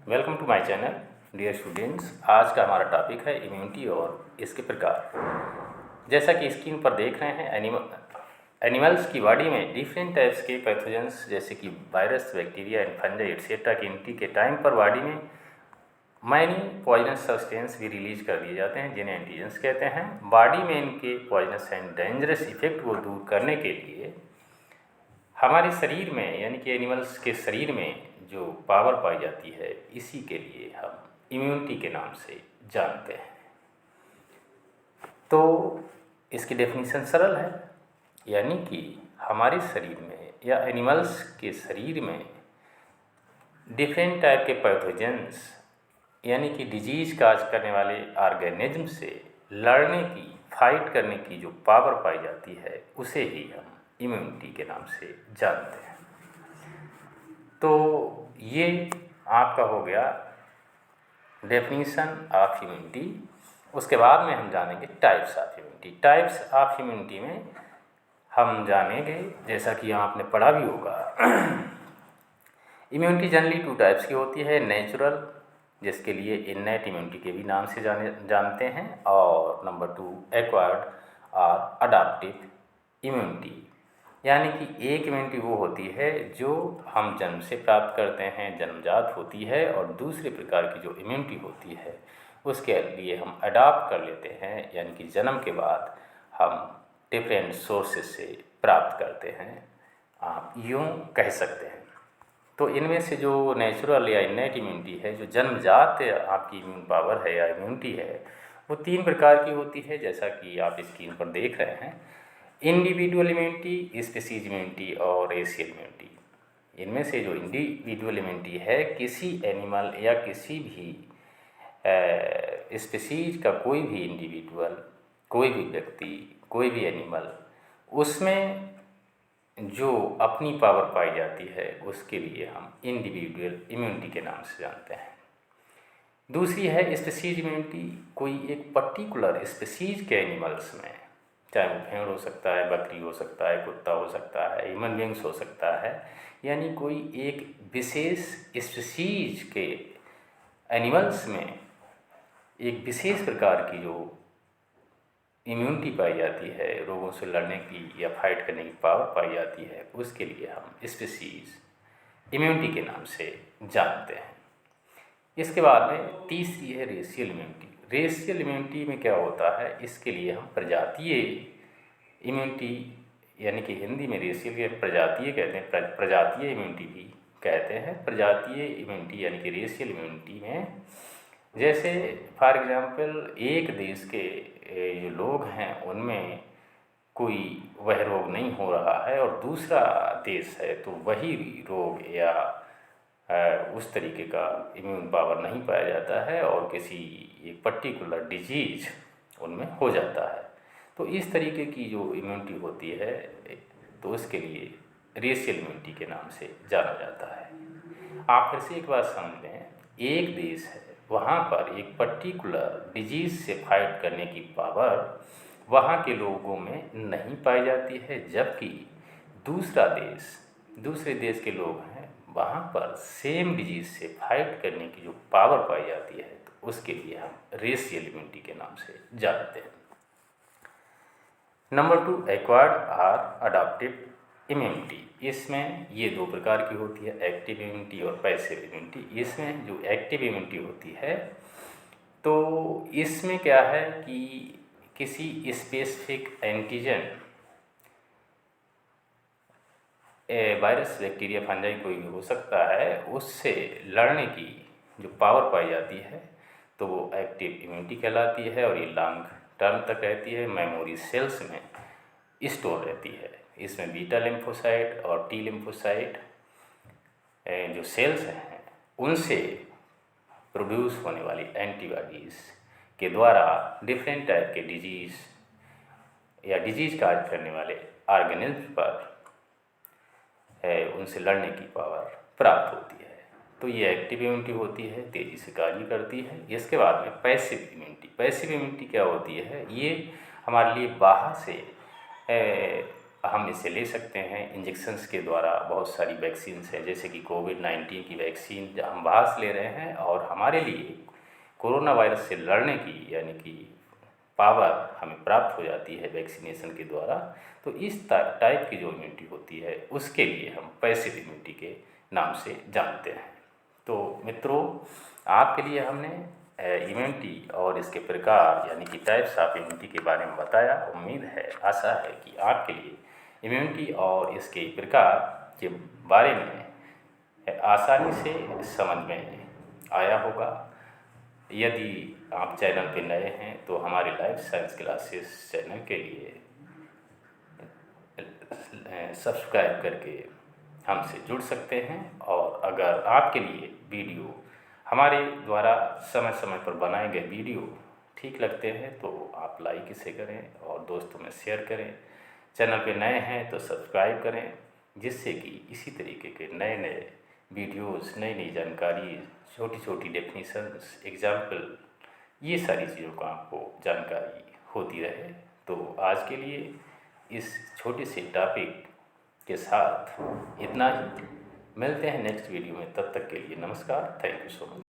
Welcome to my channel dear students. आज का हमारा टॉपिक है इम्यूनिटी और इसके प्रकार। जैसा कि स्क्रीन पर देख रहे हैं, एनिमल्स की बॉडी में डिफरेंट टाइप्स के पैथोजेंस जैसे कि virus, bacteria and fungi etcetera की एंट्री के टाइम पर बॉडी में मैनी पॉइजनस सब्सटेंस भी रिलीज कर दिए जाते हैं जिन्हें एंटीजेंस कहते हैं। बॉडी में इनके पॉइजनस एंड डेंजरस इफेक्ट को दूर करने के लिए हमारे शरीर में यानी कि एनिमल्स के शरीर में जो पावर पाई जाती है, इसी के लिए हम इम्यूनिटी के नाम से जानते हैं। तो इसकी डेफिनेशन सरल है, यानी कि हमारे शरीर में या एनिमल्स के शरीर में डिफरेंट टाइप के पैथोजेंस यानी कि डिजीज काज करने वाले ऑर्गेनिज्म से लड़ने की, फाइट करने की जो पावर पाई जाती है, उसे ही हम इम्यूनिटी के नाम से जानते हैं। तो ये आपका हो गया डेफिनीशन ऑफ इम्यूनिटी। उसके बाद में हम जानेंगे types of immunity. Types of immunity में हम जानेंगे, जैसा कि आपने पढ़ा भी होगा, इम्यूनिटी जनरली 2 टाइप्स की होती है। नेचुरल, जिसके लिए इननेट इम्यूनिटी के भी नाम से जानते हैं, और नंबर 2 एक्वायर्ड और अडाप्टिव इम्यूनिटी। यानी कि एक इम्यूनिटी वो होती है जो हम जन्म से प्राप्त करते हैं, जन्मजात होती है, और दूसरे प्रकार की जो इम्यूनिटी होती है उसके लिए हम अडाप्ट कर लेते हैं, यानी कि जन्म के बाद हम डिफरेंट सोर्सेज से प्राप्त करते हैं, आप यूँ कह सकते हैं। तो इनमें से जो नेचुरल या इननेट इम्यूनिटी है, जो जन्मजात आपकी इम्यून पावर है या इम्यूनिटी है, वो 3 प्रकार की होती है, जैसा कि आप स्क्रीन पर देख रहे हैं। इंडिविजुअल इम्यूनिटी, स्पीसीज इम्यूनिटी और रेशियल इम्यूनिटी। इनमें से जो इंडिविजुअल इम्यूनिटी है, किसी एनिमल या किसी भी स्पीसीज का कोई भी इंडिविजुअल, कोई भी व्यक्ति, कोई भी एनिमल, उसमें जो अपनी पावर पाई जाती है, उसके लिए हम इंडिविजुअल इम्यूनिटी के नाम से जानते हैं। दूसरी है स्पीसीज इम्यूनिटी। कोई एक पर्टिकुलर स्पीसीज के एनिमल्स में, चाहे वो भेड़ हो सकता है, बकरी हो सकता है, कुत्ता हो सकता है, ह्यूमन बींग्स हो सकता है, यानी कोई एक विशेष स्पीसीज के एनिमल्स में एक विशेष प्रकार की जो इम्यूनिटी पाई जाती है, रोगों से लड़ने की या फाइट करने की पावर पाई जाती है, उसके लिए हम स्पीसीज इम्यूनिटी के नाम से जानते हैं। इसके बाद में तीसरी है रेशियल इम्यूनिटी। रेशियल इम्यूनिटी में क्या होता है, इसके लिए हम प्रजातीय इम्यूनिटी, यानी कि हिंदी में रेशियल के प्रजातीय कहते हैं, प्रजातीय इम्यूनिटी भी कहते हैं। प्रजातीय इम्यूनिटी यानी कि रेशियल इम्यूनिटी में, जैसे फॉर एग्जांपल एक देश के जो लोग हैं उनमें कोई वह रोग नहीं हो रहा है, और दूसरा देश है तो वही रोग या उस तरीके का इम्यून पावर नहीं पाया जाता है, और किसी एक पर्टिकुलर डिजीज उनमें हो जाता है। तो इस तरीके की जो इम्यूनिटी होती है, तो उसके लिए रेशियल इम्यूनिटी के नाम से जाना जाता है। आप फिर से एक बात समझ लें, एक देश है, वहाँ पर एक पर्टिकुलर डिजीज से फाइट करने की पावर वहाँ के लोगों में नहीं पाई जाती है, जबकि दूसरे देश के लोग हैं, वहाँ पर सेम डिजीज से फाइट करने की जो पावर पाई जाती है, तो उसके लिए हम रेशियल इम्यूनिटी के नाम से जानते हैं। नंबर 2 एक्वायर्ड और अडॉप्टिव इम्यूनिटी। इसमें ये 2 प्रकार की होती है, एक्टिव इम्यूनिटी और पैसिव इम्यूनिटी। इसमें जो एक्टिव इम्यूनिटी होती है, तो इसमें क्या है कि किसी specific antigen, virus, bacteria, fungi कोई भी हो सकता है, उससे लड़ने की जो पावर पाई जाती है, तो वो एक्टिव इम्यूनिटी कहलाती है, और ये लॉन्ग टर्म तक रहती है, मेमोरी सेल्स में स्टोर रहती है। इसमें बीटा लिम्फोसाइट और टी लिम्फोसाइट जो सेल्स हैं, उनसे प्रोड्यूस होने वाली एंटीबॉडीज़ के द्वारा डिफरेंट टाइप के डिजीज़ या डिजीज काज करने वाले ऑर्गेनिज्म पर उनसे लड़ने की पावर प्राप्त होती है। तो ये एक्टिव इम्यूनिटी होती है, तेज़ी से कार्य करती है। इसके बाद में पैसिव इम्यूनिटी। पैसिव इम्यूनिटी क्या होती है, ये हमारे लिए बाहर से हम इसे ले सकते हैं। इंजेक्शंस के द्वारा बहुत सारी वैक्सीन्स हैं, जैसे कि कोविड-19 की वैक्सीन हम बाहर से ले रहे हैं, और हमारे लिए कोरोना वायरस से लड़ने की यानी कि पावर हमें प्राप्त हो जाती है वैक्सीनेशन के द्वारा। तो इस टाइप की जो इम्यूनिटी होती है उसके लिए हम पैसिव इम्यूनिटी के नाम से जानते हैं। तो मित्रों, आपके लिए हमने इम्यूनिटी और इसके प्रकार यानी कि टाइप्स ऑफ इम्यूनिटी के बारे में बताया। उम्मीद है, आशा है कि आपके लिए इम्यूनिटी और इसके प्रकार के बारे में आसानी से समझ में आया होगा। यदि आप चैनल पे नए हैं तो हमारे लाइफ साइंस क्लासेस चैनल के लिए सब्सक्राइब करके हमसे जुड़ सकते हैं। और अगर आपके लिए वीडियो हमारे द्वारा समय समय पर बनाए गए वीडियो ठीक लगते हैं तो आप लाइक इसे करें और दोस्तों में शेयर करें। चैनल पे नए हैं तो सब्सक्राइब करें, जिससे कि इसी तरीके के नए नए वीडियोस, नई नई जानकारी, छोटी छोटी डेफिनेशंस, एग्जाम्पल, ये सारी चीज़ों का आपको जानकारी होती रहे। तो आज के लिए इस छोटे से टॉपिक के साथ इतना ही। मिलते हैं नेक्स्ट वीडियो में, तब तक के लिए नमस्कार। Thank you so much.